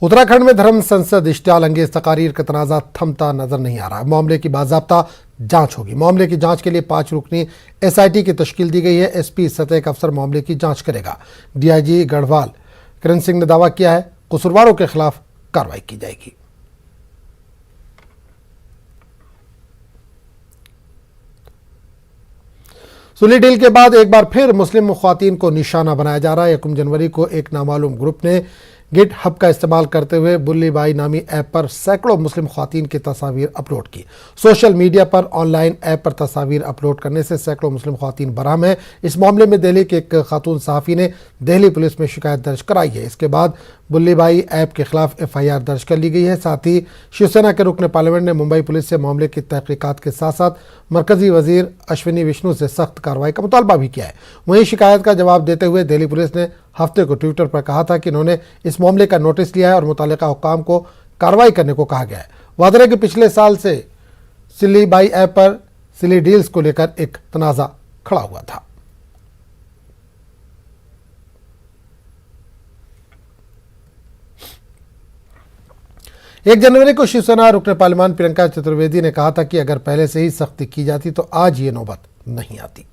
उत्तराखंड में धर्म संसद इश्तियाल अंगेज तकारीर का तनाज़ा थमता नजर नहीं आ रहा। मामले की बाज़ाब्ता जांच होगी। मामले की जांच के लिए 5 रुकनी SIT की तश्कील दी गई है। SP सतह का अफसर मामले की जांच करेगा। DIG गढ़वाल किरण सिंह ने दावा किया है कसूरवारों के खिलाफ कार्रवाई की जाएगी। सुली डील के बाद एक बार फिर मुस्लिम ख्वातीन को निशाना बनाया जा रहा है। 1 जनवरी को एक नामालूम ग्रुप ने GitHub का इस्तेमाल करते हुए बुल्ली बाई नामी ऐप पर सैकड़ों मुस्लिम ख्वातीन की तस्वीर अपलोड की। सोशल मीडिया पर ऑनलाइन ऐप पर तस्वीर अपलोड करने से सैकड़ों मुस्लिम ख्वातीन बराम हैं। इस मामले में दिल्ली के एक खातून सहाफ़ी ने दिल्ली पुलिस में शिकायत दर्ज कराई है। इसके बाद बुल्ली बाई ऐप के खिलाफ FIR दर्ज कर ली गई है। साथ ही शिवसेना के रुकन पार्लियामेंट ने मुंबई पुलिस से मामले की तहकीकात के साथ साथ मरकजी वजीर अश्विनी विष्णु से सख्त कार्रवाई का मुतालबा भी किया है। वहीं शिकायत का जवाब देते हुए दिल्ली पुलिस ने हफ्ते को ट्विटर पर कहा था कि इन्होंने इस मामले का नोटिस लिया है और मुतालिका हुक्काम को कार्रवाई करने को कहा गया है। वादे है कि पिछले साल से सिली बाई ऐप पर सिली डील्स को लेकर एक तनाज़ा खड़ा हुआ था। एक जनवरी को शिवसेना रुकन पार्लियामान प्रियंका चतुर्वेदी ने कहा था कि अगर पहले से ही सख्ती की जाती तो आज ये नौबत नहीं आती।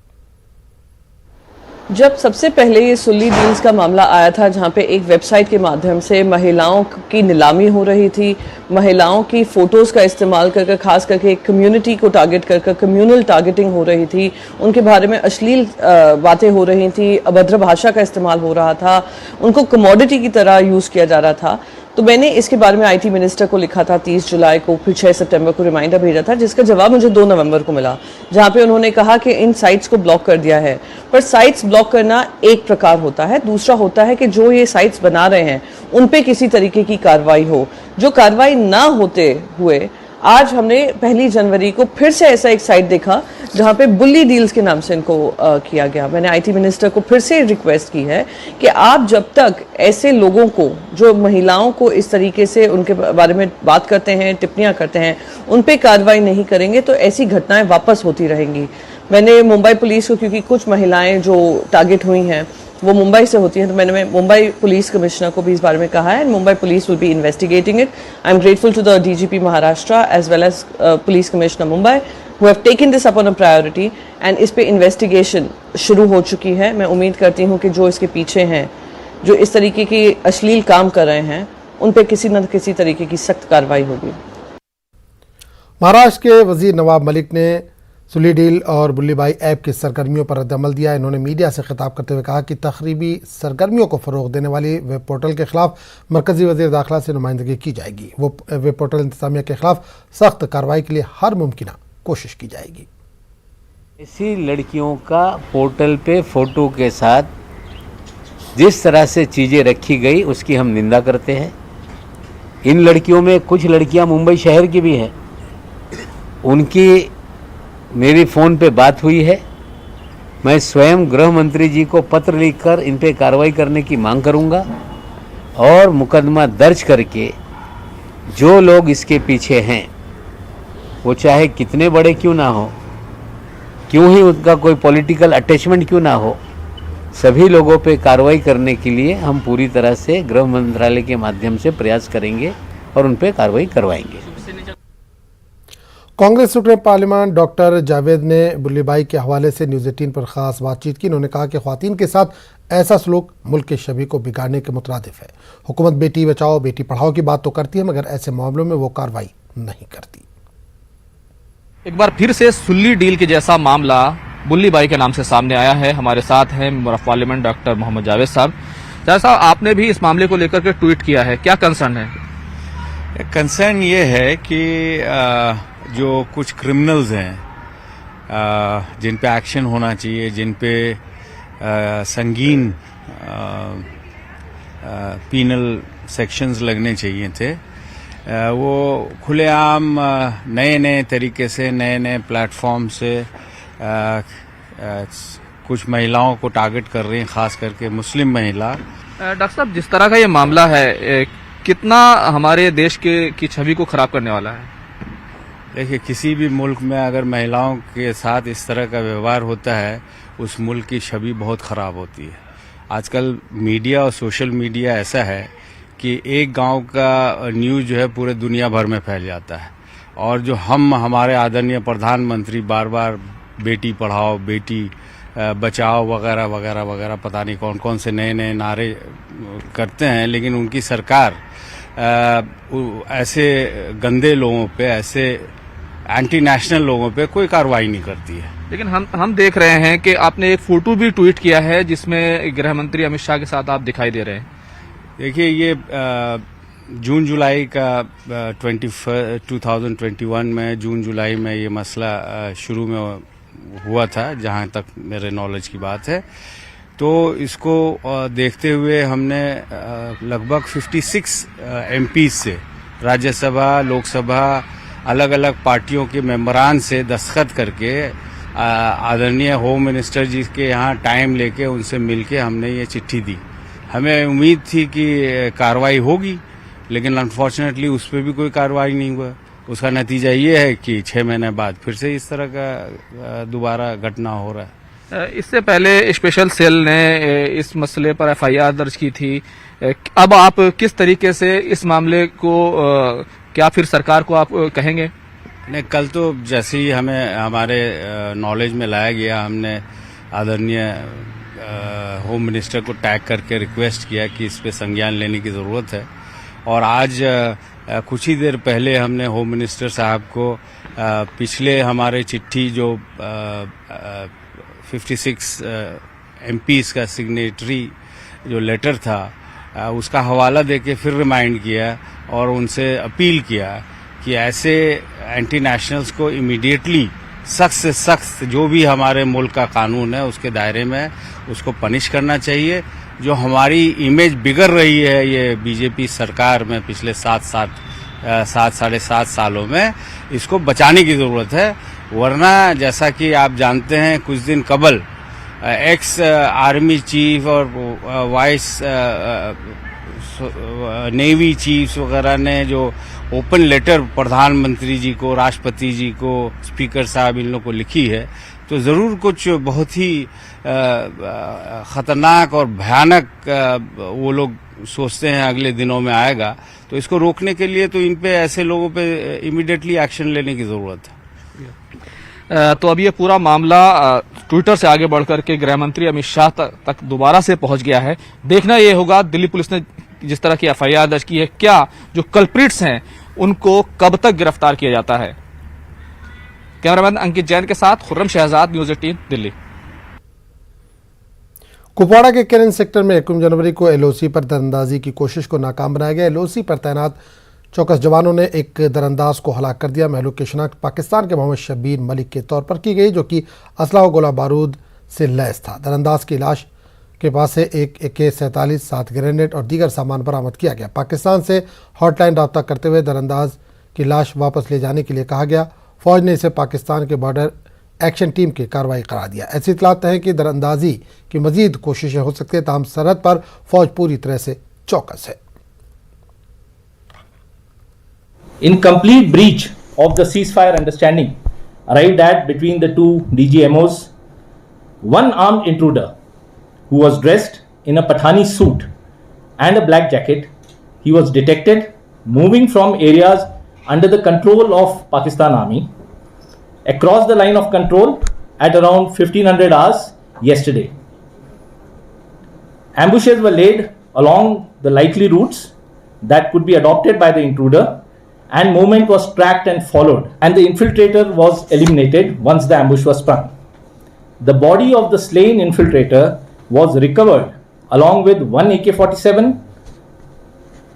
जब सबसे पहले ये सुल्ली डील्स का मामला आया था, जहां पे एक वेबसाइट के माध्यम से महिलाओं की नीलामी हो रही थी, महिलाओं की फोटोज का इस्तेमाल करके, खास करके एक कम्युनिटी को टारगेट करके कम्युनल टारगेटिंग हो रही थी, उनके बारे में अश्लील बातें हो रही थी, अभद्र भाषा का इस्तेमाल हो रहा था, उनको कमोडिटी की तरह यूज किया जा रहा था। तो मैंने इसके बारे में IT मिनिस्टर को लिखा था 30 जुलाई को, फिर 6 सितंबर को रिमाइंडर भेजा था, जिसका जवाब मुझे 2 नवंबर को मिला, जहां पे उन्होंने कहा कि इन साइट्स को ब्लॉक कर दिया है। पर साइट्स ब्लॉक करना एक प्रकार होता है, दूसरा होता है कि जो ये साइट्स बना रहे हैं उन पे किसी तरीके की कार्रवाई हो। जो कार्रवाई ना होते हुए आज हमने 1 जनवरी को फिर से ऐसा एक साइट देखा जहां पे बुल्ली डील्स के नाम से इनको किया गया। मैंने IT मिनिस्टर को फिर से रिक्वेस्ट की है कि आप जब तक ऐसे लोगों को, जो महिलाओं को इस तरीके से उनके बारे में बात करते हैं, टिप्पणियां करते हैं, उन पे कार्रवाई नहीं करेंगे तो ऐसी घटनाएं वापस होती रहेंगी। मैंने मुंबई पुलिस को, क्योंकि कुछ महिलाएं जो टारगेट हुई हैं वो मुंबई से होती हैं, तो मैंने मुंबई पुलिस कमिश्नर को भी इस बारे में कहा है and Mumbai police will be investigating it. I am grateful to the DGP Maharashtra as well as police commissioner Mumbai who have taken this up on a priority and इस पे इन्वेस्टिगेशन शुरू हो चुकी है। मैं उम्मीद करती हूँ कि जो इसके पीछे हैं, जो इस तरीके की अश्लील काम कर रहे हैं, उन पे किसी न किसी तरीके की सख्त कार्रवाई होगी। महाराष्ट्र के वजीर नवाब मलिक ने सुली डील और बुल्ली बाई ऐप की सरगर्मियों पर रद्दअमल दिया। इन्होंने मीडिया से खिताब करते हुए कहा कि तखरीबी सरगर्मियों को फ़रोग़ देने वाली वेब पोर्टल के खिलाफ मरकजी वज़ीर दाखिला से नुमाइंदगी की जाएगी। वो वेब पोर्टल इंतज़ामिया के खिलाफ सख्त कार्रवाई के लिए हर मुमकिन कोशिश की जाएगी। ऐसी लड़कियों का पोर्टल पे फ़ोटो के साथ जिस तरह से चीज़ें रखी गई उसकी हम निंदा करते हैं। इन लड़कियों में कुछ लड़कियां मुंबई शहर की भी हैं, उनकी मेरी फ़ोन पे बात हुई है। मैं स्वयं गृह मंत्री जी को पत्र लिखकर इन पे कार्रवाई करने की मांग करूंगा और मुकदमा दर्ज करके जो लोग इसके पीछे हैं, वो चाहे कितने बड़े क्यों ना हो, क्यों ही उनका कोई पॉलिटिकल अटैचमेंट क्यों ना हो, सभी लोगों पे कार्रवाई करने के लिए हम पूरी तरह से गृह मंत्रालय के माध्यम से प्रयास करेंगे और उन पे कार्रवाई करवाएंगे। कांग्रेस रुकन पार्लियामान डॉक्टर जावेद ने बुल्ली बाई के हवाले से न्यूज़ 18 पर ख़ास बातचीत की। उन्होंने कहा कि ख़वातीन के साथ ऐसा सलूक मुल्क के शबी को बिगाड़ने के मुतरादिफ है। हुकूमत बेटी बचाओ बेटी पढ़ाओ की बात तो करती है, मगर ऐसे मामलों में वो कार्रवाई नहीं करती। एक बार फिर से सुल्ली डील के जैसा मामला बुल्ली बाई के नाम से सामने आया है। हमारे साथ हैं member of parliament doctor Mohammad Javed साहब। जैसा आपने भी इस मामले को लेकर के ट्वीट किया है, क्या कंसर्न है? कंसर्न ये है कि जो कुछ क्रिमिनल्स हैं जिन पे एक्शन होना चाहिए, जिन पे संगीन पीनल सेक्शंस लगने चाहिए थे, वो खुलेआम नए नए तरीके से, नए नए प्लेटफॉर्म से कुछ महिलाओं को टारगेट कर रही हैं, खास करके मुस्लिम महिला। डॉक्टर साहब, जिस तरह का ये मामला है, कितना हमारे देश की छवि को खराब करने वाला है? देखिए, किसी भी मुल्क में अगर महिलाओं के साथ इस तरह का व्यवहार होता है, उस मुल्क की छवि बहुत ख़राब होती है। आजकल मीडिया और सोशल मीडिया ऐसा है कि एक गांव का न्यूज़ जो है पूरे दुनिया भर में फैल जाता है, और जो हमारे आदरणीय प्रधानमंत्री बार बार बेटी पढ़ाओ, बेटी बचाओ वगैरह वगैरह वगैरह, पता नहीं कौन कौन से नए नए नारे करते हैं, लेकिन उनकी सरकार ऐसे गंदे लोगों पे, ऐसे एंटी नेशनल लोगों पे कोई कार्रवाई नहीं करती है। लेकिन हम देख रहे हैं कि आपने एक फोटो भी ट्वीट किया है जिसमें गृह मंत्री अमित शाह के साथ आप दिखाई दे रहे हैं। देखिए, ये जून जुलाई का 2021 में जून जुलाई में ये मसला शुरू में हुआ था, जहां तक मेरे नॉलेज की बात है। तो इसको देखते हुए हमने लगभग 56 एमपी से, राज्यसभा, लोकसभा, अलग अलग पार्टियों के मेंबरान से दस्तखत करके आदरणीय होम मिनिस्टर जी के यहाँ टाइम लेके उनसे मिलके हमने ये चिट्ठी दी। हमें उम्मीद थी कि कार्रवाई होगी, लेकिन अनफॉर्चुनेटली उस पर भी कोई कार्रवाई नहीं हुआ। उसका नतीजा ये है कि 6 महीने बाद फिर से इस तरह का दोबारा घटना हो रहा है। इससे पहले स्पेशल सेल ने इस मसले पर एफआईआर दर्ज की थी। अब आप किस तरीके से इस मामले को क्या फिर सरकार को आप कहेंगे? नहीं, कल तो जैसे ही हमें हमारे नॉलेज में लाया गया, हमने आदरणीय होम मिनिस्टर को टैग करके रिक्वेस्ट किया कि इस पे संज्ञान लेने की ज़रूरत है। और आज कुछ ही देर पहले हमने होम मिनिस्टर साहब को पिछले हमारे चिट्ठी जो 56 एमपीज का सिग्नेटरी जो लेटर था उसका हवाला देके फिर रिमाइंड किया और उनसे अपील किया कि ऐसे एंटी नेशनल्स को इमीडिएटली सख्त से सख्त जो भी हमारे मुल्क का कानून है उसके दायरे में उसको पनिश करना चाहिए। जो हमारी इमेज बिगड़ रही है ये बीजेपी सरकार में पिछले 7-7.5 सालों में, इसको बचाने की ज़रूरत है। वरना जैसा कि आप जानते हैं, कुछ दिन कबल एक्स आर्मी चीफ और वाइस नेवी चीफ्स वगैरह ने जो ओपन लेटर प्रधानमंत्री जी को, राष्ट्रपति जी को, स्पीकर साहब इन लोगों को लिखी है, तो ज़रूर कुछ बहुत ही ख़तरनाक और भयानक वो लोग सोचते हैं अगले दिनों में आएगा। तो इसको रोकने के लिए तो इन पे, ऐसे लोगों पे इमीडिएटली एक्शन लेने की ज़रूरत है। तो अब ये पूरा मामला ट्विटर से आगे बढ़कर के गृह मंत्री अमित शाह तक दोबारा से पहुंच गया है। देखना ये होगा दिल्ली पुलिस ने जिस तरह की एफआईआर दर्ज की है, क्या जो कल्प्रिट्स हैं उनको कब तक गिरफ्तार किया जाता है। कैमरामैन अंकित जैन के साथ खुर्रम शहजाद, न्यूज़ 18 दिल्ली। कुपवाड़ा के केरन सेक्टर में 1 जनवरी को एलओसी पर दरअंदाजी की कोशिश को नाकाम बनाया गया। एलओसी पर तैनात चौकस जवानों ने एक दरअंदाज को हलाक कर दिया। महलूक की शिनाख्त पाकिस्तान के मोहम्मद शबीर मलिक के तौर पर की गई, जो कि असला और गोला बारूद से लैस था। दरअंदाज की लाश के पास से एक AK-47, 7 ग्रेनेड और दीगर सामान बरामद किया गया। पाकिस्तान से हॉटलाइन रब्ता करते हुए दरअंदाज की लाश वापस ले जाने के लिए कहा गया। फौज ने इसे पाकिस्तान के बॉर्डर एक्शन टीम की कार्रवाई करार दिया। ऐसी इतलात है कि दरअंदाजी की मजीद कोशिशें हो सकती है, ताहम सरहद पर फौज पूरी तरह से चौकस है। In complete breach of the ceasefire understanding arrived at between the two DGMOs, one armed intruder who was dressed in a Pathani suit and a black jacket, he was detected moving from areas under the control of Pakistan Army across the line of control at around 1500 hours yesterday. Ambushes were laid along the likely routes that could be adopted by the intruder, and movement was tracked and followed, and the infiltrator was eliminated once the ambush was sprung. The body of the slain infiltrator was recovered along with one AK-47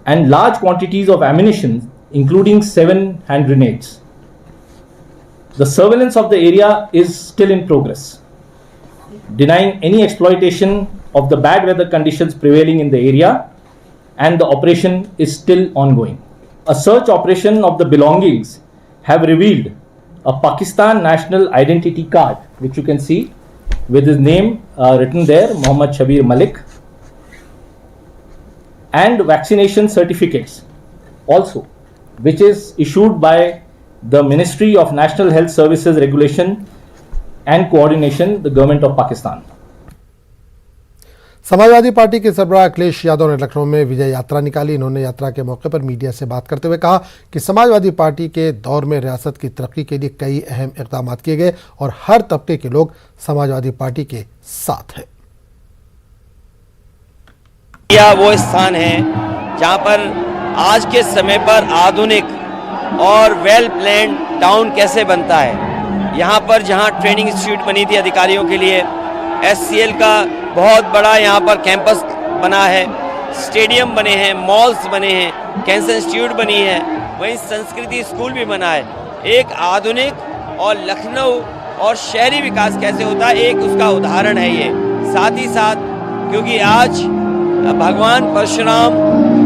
and large quantities of ammunition, including 7 hand grenades. The surveillance of the area is still in progress, denying any exploitation of the bad weather conditions prevailing in the area, and the operation is still ongoing. A search operation of the belongings have revealed a Pakistan national identity card, which you can see with his name written there, Mohammad Shabir Malik, and vaccination certificates also, which is issued by the Ministry of National Health Services Regulation and Coordination, the Government of Pakistan. Samajwadi party के सरबराह अखिलेश यादव ने लखनऊ में विजय यात्रा निकाली। इन्होंने यात्रा के मौके पर मीडिया से बात करते हुए कहा कि समाजवादी पार्टी के दौर में रियासत की तरक्की के लिए कई अहम इक़दाम किए गए और हर तबके के लोग समाजवादी पार्टी के साथ हैं। यह वो स्थान है जहां पर आज के समय पर आधुनिक और वेल प्लान्ड टाउन कैसे बनता है। यहाँ पर जहाँ ट्रेनिंग इंस्टीट्यूट बनी थी अधिकारियों के लिए, SCL का बहुत बड़ा यहाँ पर कैंपस बना है, स्टेडियम बने हैं, मॉल्स बने हैं, कैंसर इंस्टीट्यूट बनी है, वहीं संस्कृति स्कूल भी बना है। एक आधुनिक और लखनऊ और शहरी विकास कैसे होता है, एक उसका उदाहरण है ये। साथ ही साथ क्योंकि आज भगवान परशुराम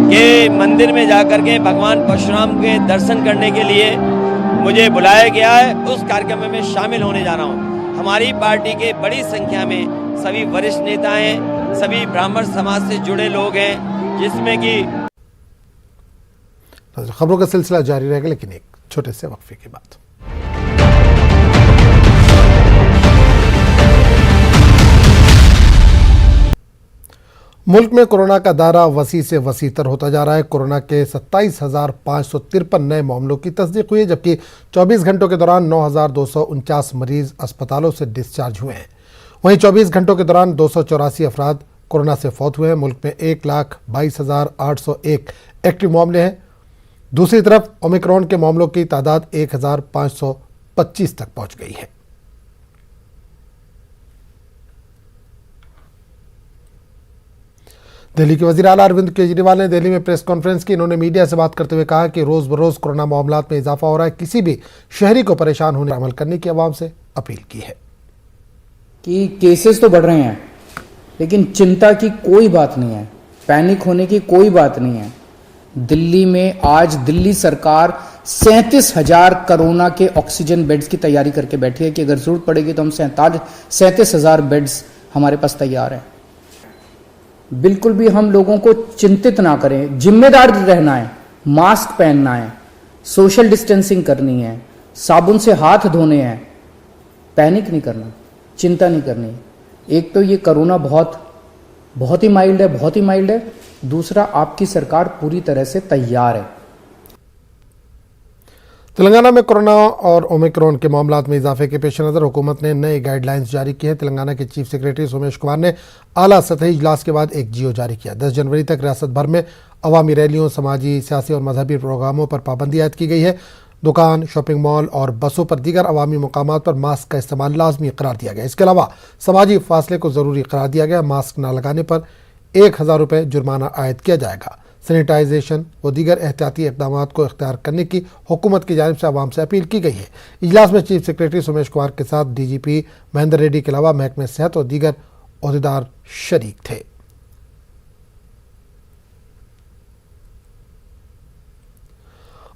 के मंदिर में जाकर के भगवान परशुराम के दर्शन करने के लिए मुझे बुलाया गया है, उस कार्यक्रम में मैं शामिल होने जा रहा हूँ। हमारी पार्टी के बड़ी संख्या में सभी वरिष्ठ नेता हैं, सभी ब्राह्मण समाज से जुड़े लोग हैं, जिसमें कि खबरों का सिलसिला जारी रहेगा, लेकिन एक छोटे से वक्फे के बाद। मुल्क में कोरोना का दायरा वसी से वसीतर होता जा रहा है। कोरोना के 27,553 नए मामलों की तस्दीक हुई है, जबकि 24 घंटों के दौरान 9,249 मरीज अस्पतालों से डिस्चार्ज हुए हैं। वहीं 24 घंटों के दौरान 284 अफराद कोरोना से फौत हुए हैं। मुल्क में 1,22,801 एक्टिव मामले हैं। दूसरी तरफ ओमिक्रॉन के मामलों की तादाद 1,525 तक पहुंच गई है। दिल्ली के वजीर आला अरविंद केजरीवाल ने दिल्ली में प्रेस कॉन्फ्रेंस की। इन्होंने मीडिया से बात करते हुए कहा कि रोज बरोज कोरोना मामलात में इजाफा हो रहा है। किसी भी शहरी को परेशान होने पर अमल करने की आवाम से अपील की है कि केसेस तो बढ़ रहे हैं, लेकिन चिंता की कोई बात नहीं है, पैनिक होने की कोई बात नहीं है। दिल्ली में आज दिल्ली सरकार 37,000 कोरोना के ऑक्सीजन बेड्स की तैयारी करके बैठी है कि अगर जरूरत पड़ेगी तो हम 37,000 बेड्स हमारे पास तैयार हैं। बिल्कुल भी हम लोगों को चिंतित ना करें, जिम्मेदार रहना है, मास्क पहनना है, सोशल डिस्टेंसिंग करनी है, साबुन से हाथ धोने हैं, पैनिक नहीं करना, चिंता नहीं करनी। एक तो ये कोरोना बहुत ही माइल्ड है, बहुत ही माइल्ड है। दूसरा, आपकी सरकार पूरी तरह से तैयार है। तेलंगाना में कोरोना और ओमिक्रॉन के मामलात में इजाफे के पेश नज़र हुकूमत ने नए गाइडलाइंस जारी किए हैं। तेलंगाना के चीफ सेक्रेटरी सोमेश कुमार ने आला सतही इजलास के बाद एक जियो जारी किया। 10 जनवरी तक रियासत भर में अवामी रैलियों, समाजी, सियासी और मजहबी प्रोग्रामों पर पाबंदी आयद की गई है। दुकान, शॉपिंग मॉल और बसों पर दीगर अवामी मुकामात पर मास्क का इस्तेमाल लाजमी करार दिया गया। इसके अलावा समाजी फासले को ज़रूरी करार दिया गया। मास्क न लगाने पर 1,000 रुपये जुर्माना आयद किया जाएगा। सैनिटाइजेशन व दीगर एहतियाती इक़दाम को इख्तियार करने की हुकूमत की जानिब से आवाम से अपील की गई है। इजलास में चीफ सेक्रेटरी सोमेश कुमार के साथ DGP महेंद्र रेड्डी के अलावा महकमे सेहत और दीगर ओहदेदार शरीक थे।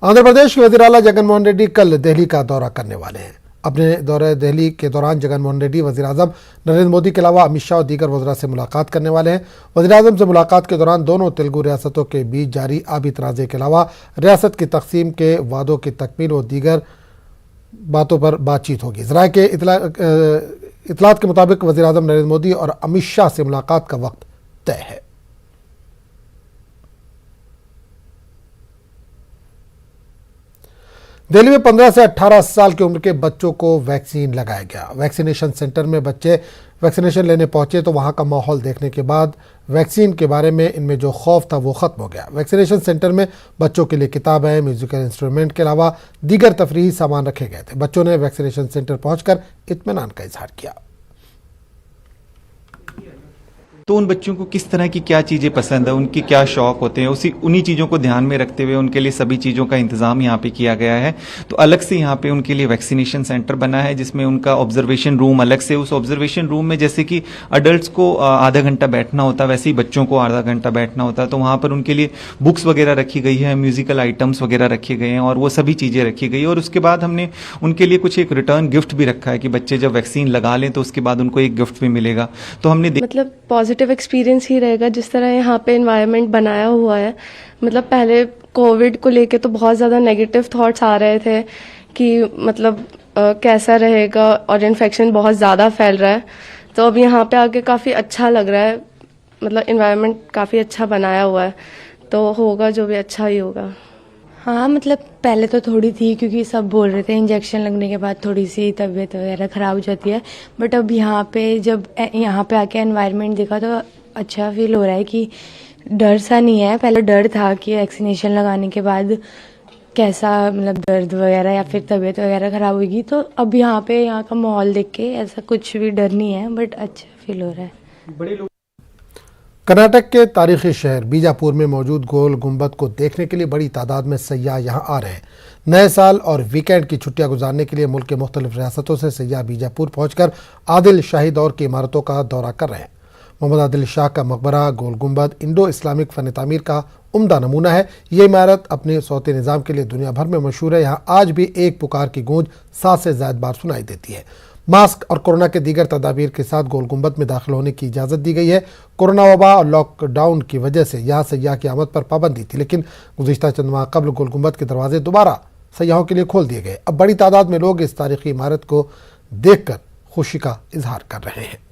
आंध्र प्रदेश के वज़ीर आला जगनमोहन रेड्डी कल दिल्ली का दौरा करने वाले हैं। अपने दौरे दिल्ली के दौरान जगनमोहन रेड्डी वज़ीर आज़म नरेंद्र मोदी के अलावा अमित शाह और दीगर वज़रा से मुलाकात करने वाले हैं। वज़ीर आज़म से मुलाकात के दौरान दोनों तेलुगु रियासतों के बीच जारी आबी तनाज़े के अलावा रियासत की तकसीम के वादों की तकमील और दीगर बातों पर बातचीत होगी। ज़राए के इतलात के मुताबिक वज़ीर आज़म नरेंद्र मोदी और अमित शाह से मुलाकात का वक्त तय है। दिल्ली में 15 से 18 साल की उम्र के बच्चों को वैक्सीन लगाया गया। वैक्सीनेशन सेंटर में बच्चे वैक्सीनेशन लेने पहुंचे तो वहां का माहौल देखने के बाद वैक्सीन के बारे में इनमें जो खौफ था वो ख़त्म हो गया। वैक्सीनेशन सेंटर में बच्चों के लिए किताबें, म्यूजिकल इंस्ट्रूमेंट के अलावा दीगर तफरीही सामान रखे गए थे। बच्चों ने वैक्सीनेशन सेंटर पहुंचकर इत्मीनान का इजहार किया। तो उन बच्चों को किस तरह की क्या चीज़ें पसंद है, उनकी क्या शौक होते हैं, उन्हीं चीज़ों को ध्यान में रखते हुए उनके लिए सभी चीज़ों का इंतजाम यहाँ पे किया गया है। तो अलग से यहाँ पे उनके लिए वैक्सीनेशन सेंटर बना है, जिसमें उनका ऑब्जर्वेशन रूम अलग से, उस ऑब्जर्वेशन रूम में जैसे कि अडल्ट्स को आधा घंटा बैठना होता है, वैसे ही बच्चों को आधा घंटा बैठना होता है। तो वहाँ पर उनके लिए बुक्स वगैरह रखी गई है, म्यूजिकल आइटम्स वगैरह रखे गए हैं और वो सभी चीज़ें रखी गई है। और उसके बाद हमने उनके लिए कुछ एक रिटर्न गिफ्ट भी रखा है कि बच्चे जब वैक्सीन लगा लें तो उसके बाद उनको एक गिफ्ट भी मिलेगा। तो हमने मतलब पॉजिटिव एक्सपीरियंस ही रहेगा जिस तरह यहाँ पे एनवायरनमेंट बनाया हुआ है। मतलब पहले कोविड को लेके तो बहुत ज़्यादा नेगेटिव थॉट्स आ रहे थे कि मतलब कैसा रहेगा और इन्फेक्शन बहुत ज़्यादा फैल रहा है। तो अब यहाँ पे आके काफ़ी अच्छा लग रहा है। मतलब इन्वायरमेंट काफ़ी अच्छा बनाया हुआ है, तो होगा जो भी अच्छा ही होगा। हाँ मतलब पहले तो थोड़ी थी, क्योंकि सब बोल रहे थे इंजेक्शन लगने के बाद थोड़ी सी तबीयत वगैरह ख़राब हो जाती है, बट अब यहाँ पे जब यहाँ पे आके एनवायरनमेंट देखा तो अच्छा फील हो रहा है कि डर सा नहीं है। पहले डर था कि वैक्सीनेशन लगाने के बाद कैसा मतलब दर्द वगैरह या फिर तबीयत वगैरह ख़राब होगी, तो अब यहाँ पे यहाँ का माहौल देख के ऐसा कुछ भी डर नहीं है, बट अच्छा फील हो रहा है। कर्नाटक के तारीखी शहर बीजापुर में मौजूद गोल गुंबद को देखने के लिए बड़ी तादाद में सयाह यहां आ रहे हैं। नए साल और वीकेंड की छुट्टियां गुजारने के लिए मुल्क के मुख्तलिफ रियासतों से सयाह बीजापुर पहुंचकर आदिल शाही दौर की इमारतों का दौरा कर रहे हैं। मोहम्मद आदिल शाह का मकबरा गोल गुंबद इंडो इस्लामिक फ़न तामीर का उम्दा नमूना है। ये इमारत अपने सौते निज़ाम के लिए दुनिया भर में मशहूर है। यहाँ आज भी एक पुकार की गूंज 7 से ज़्यादा बार सुनाई देती है। मास्क और कोरोना के दीगर तदाबीर के साथ गोल गुंबद में दाखिल होने की इजाज़त दी गई है। कोरोना वबा और लॉकडाउन की वजह से यहाँ सयाह की आमद पर पाबंदी थी, लेकिन गुज़िश्ता चंद माह कबल गोल गुंबद के दरवाजे दोबारा सयाहों के लिए खोल दिए गए। अब बड़ी तादाद में लोग इस तारीखी इमारत को देखकर खुशी का इजहार कर रहे हैं।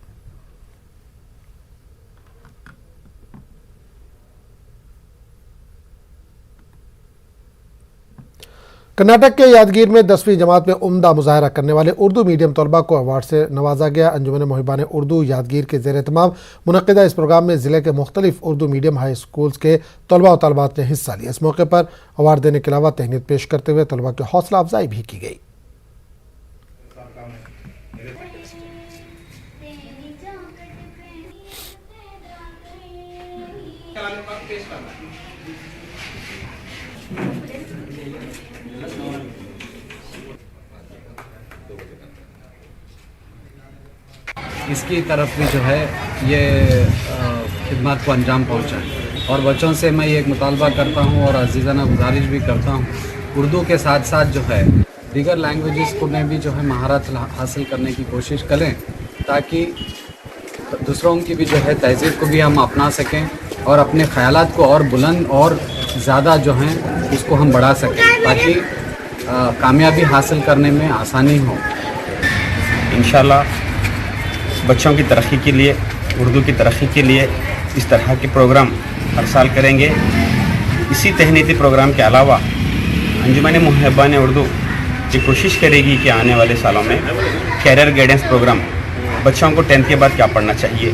कर्नाटक के यादगीर में 10वीं जमात में उम्दा मुजाहरा करने वाले उर्दू मीडियम तलबा को अवार्ड से नवाजा गया। अंजुमन मोहिबान उर्दू यादगीर के ज़ेर एहतमाम मुनक़िदा इस प्रोग्राम में ज़िले के मुख्तलिफ उर्दू मीडियम हाई स्कूल्स के तलबा और तलबात ने हिस्सा लिया। इस मौके पर अवार्ड देने के अलावा तहनीत पेश करते हुए तलबा की हौसला अफजाई भी की गई। इसकी तरफ भी जो है ये खिदमत को अंजाम पहुंचाएं। और बच्चों से मैं ये एक मुतालबा करता हूं और अजीज़ाना गुजारिश भी करता हूं, उर्दू के साथ साथ जो है दीगर लैंग्वेजेस को में भी जो है महारत हासिल करने की कोशिश करें, ताकि दूसरों की भी जो है तहज़ीब को भी हम अपना सकें और अपने ख़यालात को और बुलंद और ज़्यादा जो हैं उसको हम बढ़ा सकें, ताकि कामयाबी हासिल करने में आसानी हो। इंशाल्लाह बच्चों की तरक्की के लिए, उर्दू की तरक्की के लिए इस तरह के प्रोग्राम हर साल करेंगे। इसी तहनीती प्रोग्राम के अलावा अंजुमन मोहिबान उर्दू ये कोशिश करेगी कि आने वाले सालों में कैरियर गाइडेंस प्रोग्राम, बच्चों को 10th के बाद क्या पढ़ना चाहिए,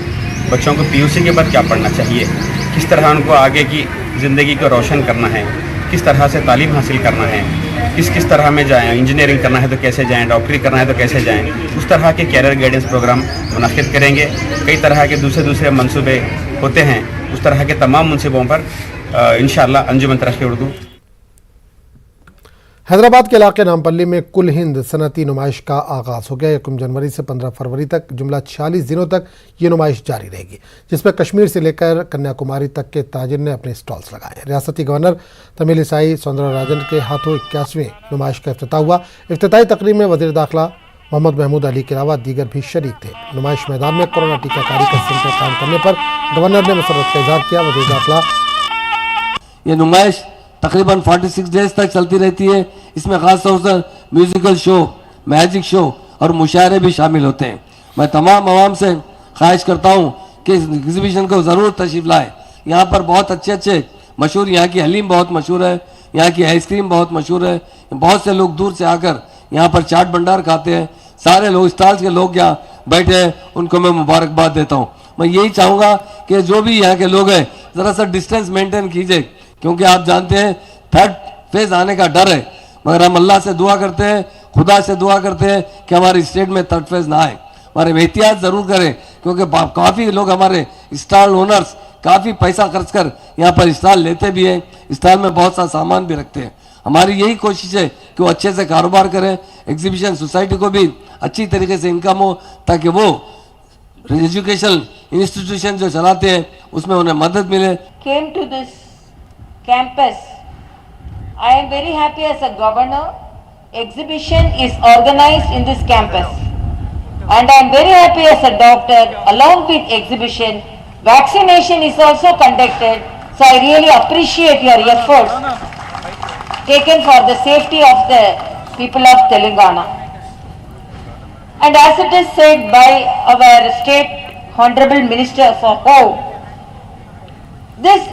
बच्चों को PUC के बाद क्या पढ़ना चाहिए, किस तरह उनको आगे की ज़िंदगी को रोशन करना है, किस तरह से तालीम हासिल करना है, किस तरह में जाएं, इंजीनियरिंग करना है तो कैसे जाएं, डॉक्टरी करना है तो कैसे जाएं, उस तरह के कैरियर गाइडेंस प्रोग्राम मुनक़िद करेंगे। कई तरह के दूसरे मंसूबे होते हैं, उस तरह के तमाम मंसूबों पर इंशाअल्लाह अंजुमन तरक्की उर्दू। हैदराबाद के इलाके नामपल्ली में कुल हिंद सनती नुमाइश का आगाज़ हो गया। 1 जनवरी से 15 फरवरी तक जुमला 46 दिनों तक ये नुमाइश जारी रहेगी, जिसमें कश्मीर से लेकर कन्याकुमारी तक के ताजिर ने अपने स्टॉल्स लगाए। रियासती गवर्नर तमिलिसाई सौंदरराजन के हाथों 81वें नुमाइश का इफ्तिताह हुआ। इफ्तिताही तकरीब में वज़ीर दाखिला मोहम्मद महमूद अली के अलावा दीगर भी शरीक थे। नुमाइश मैदान में कोरोना टीकाकारी का सेंटर कायम करने पर गवर्नर ने मसरत का इज़हार किया। वज़ीर दाखिला ये नुमाइश तकरीबन 46 डेज तक चलती रहती है। इसमें खास तौर से म्यूजिकल शो, मैजिक शो और मुशायरे भी शामिल होते हैं। मैं तमाम आवाम से ख्वाहिश करता हूँ कि इस एग्जीबिशन को ज़रूर तशरीफ़ लाएँ। यहाँ पर बहुत अच्छे मशहूर, यहाँ की हलीम बहुत मशहूर है, यहाँ की आइसक्रीम बहुत मशहूर है। बहुत से लोग दूर से आकर यहाँ पर चाट भंडार खाते हैं। सारे लोग, स्टॉल्स के लोग यहाँ बैठे हैं, उनको मैं मुबारकबाद देता हूँ। मैं यही चाहूँगा कि जो भी यहाँ के लोग हैं ज़रा सा डिस्टेंस मेंटेन कीजिए, क्योंकि आप जानते हैं 3rd फेज आने का डर है। मगर हम अल्लाह से दुआ करते हैं, खुदा से दुआ करते हैं कि हमारी स्टेट में 3rd फेज ना आए। हमारे एहतियात ज़रूर करें, क्योंकि काफ़ी लोग, हमारे स्टॉल ओनर्स काफ़ी पैसा खर्च कर यहाँ पर स्टॉल लेते भी हैं, स्टॉल में बहुत सा सामान भी रखते हैं। हमारी यही कोशिश है कि वो अच्छे से कारोबार करें, एग्जीबिशन सोसाइटी को भी अच्छी तरीके से इनकम हो, ताकि वो एजुकेशन इंस्टीट्यूशन जो चलाते हैं उसमें उन्हें मदद मिले। Came to this campus. I am very happy as a governor. Exhibition is organized in this campus, and I am very happy as a doctor. Along with exhibition, vaccination is also conducted. So I really appreciate your efforts taken for the safety of the people of Telangana. And as it is said by our state honorable minister for home, This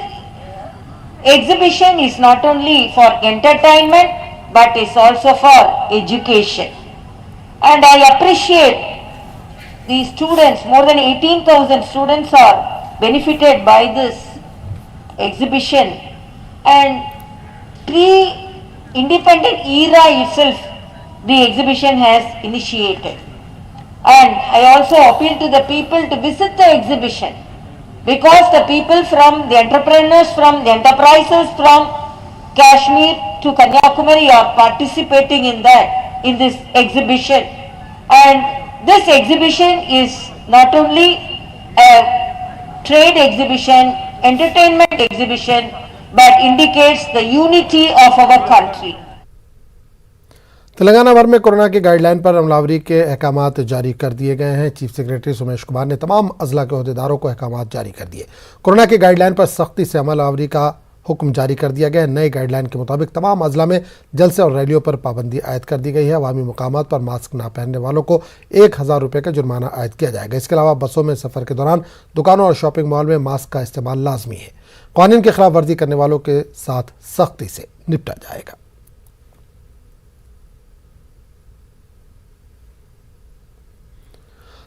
exhibition is not only for entertainment but is also for education. And I appreciate the students, more than 18,000 students are benefited by this exhibition, and pre-independent era itself the exhibition has initiated. And I also appeal to the people to visit the exhibition, because the people from the entrepreneurs, from the enterprises from Kashmir to Kanyakumari are participating in that, in this exhibition. And this exhibition is not only a trade exhibition, entertainment exhibition, but indicates the unity of our country. Telangana भर में corona की guideline पर अमलावरी के अहकामात जारी कर दिए गए हैं। चीफ सेक्रेटरी सुमेश कुमार ने तमाम अजला के अहदेदारों को अहकामात जारी कर दिए। कोरोना की गाइडलाइन पर सख्ती से अमलावरी का हुक्म जारी कर दिया गया है। नई गाइडलाइन के मुताबिक तमाम अजला में जलसे और रैलियों पर पाबंदी आयद कर दी गई है। अवामी मुकामात पर मास्क न पहनने वालों को 1000 रुपये का जुर्माना आयद किया जाएगा। इसके अलावा बसों में सफ़र के दौरान दुकानों और शॉपिंग मॉल में मास्क का इस्तेमाल लाजमी है। कानून की खिलाफ वर्जी करने वालों के साथ सख्ती से निपटा जाएगा।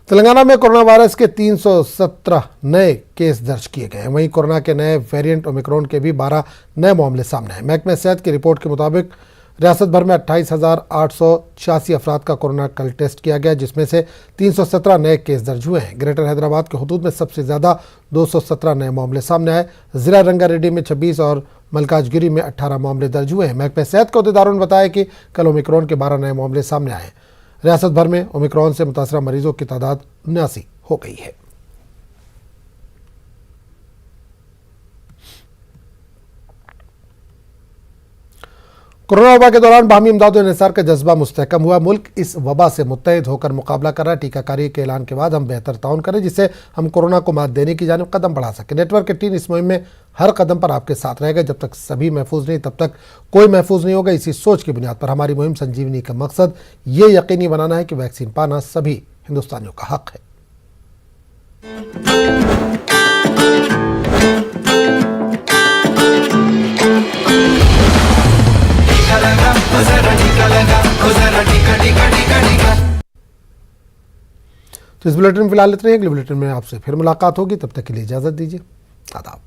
तेलंगाना में कोरोना वायरस के 317 नए केस दर्ज किए गए हैं। वहीं कोरोना के नए वेरिएंट ओमिक्रॉन के भी 12 नए मामले सामने आए। महकमे सेहत की रिपोर्ट के मुताबिक रियासत भर में 28,886 अफराद का कोरोना कल टेस्ट किया गया, जिसमें से 317 नए केस दर्ज हुए हैं। ग्रेटर हैदराबाद के हुदूद में सबसे ज़्यादा 217 नए मामले सामने आए। ज़िला रंगारेड्डी में 26 और मलकाजगिरी में 18 मामले दर्ज हुए हैं। महकमे सेहत के अहदेदारों ने बताया कि कल ओमिक्रॉन के 12 नए मामले सामने आए। रियासत भर में ओमिक्रॉन से मुतासरा मरीजों की तादाद 79 हो गई है। कोरोना वबा के दौरान बाहमी इमदाद और इंसार का जज्बा मुस्तहकम हुआ। मुल्क इस वबा से मुत्तहिद होकर मुकाबला कर रहा है। टीकाकारी के ऐलान के बाद हम बेहतर ताउन करें, जिससे हम कोरोना को मात देने की जानिब कदम बढ़ा सकें। नेटवर्क की टीम इस मुहिम में हर कदम पर आपके साथ रहेगा। जब तक सभी महफूज नहीं, तब तक कोई महफूज नहीं होगा। इसी सोच की बुनियाद पर हमारी मुहिम संजीवनी का मकसद ये यकीनी बनाना है कि वैक्सीन पाना सभी हिंदुस्तानियों का हक है। तो इस बुलेटिन में फिलहाल इतना ही। अगले बुलेटिन में आपसे फिर मुलाकात होगी। तब तक के लिए इजाजत दीजिए। आदाब।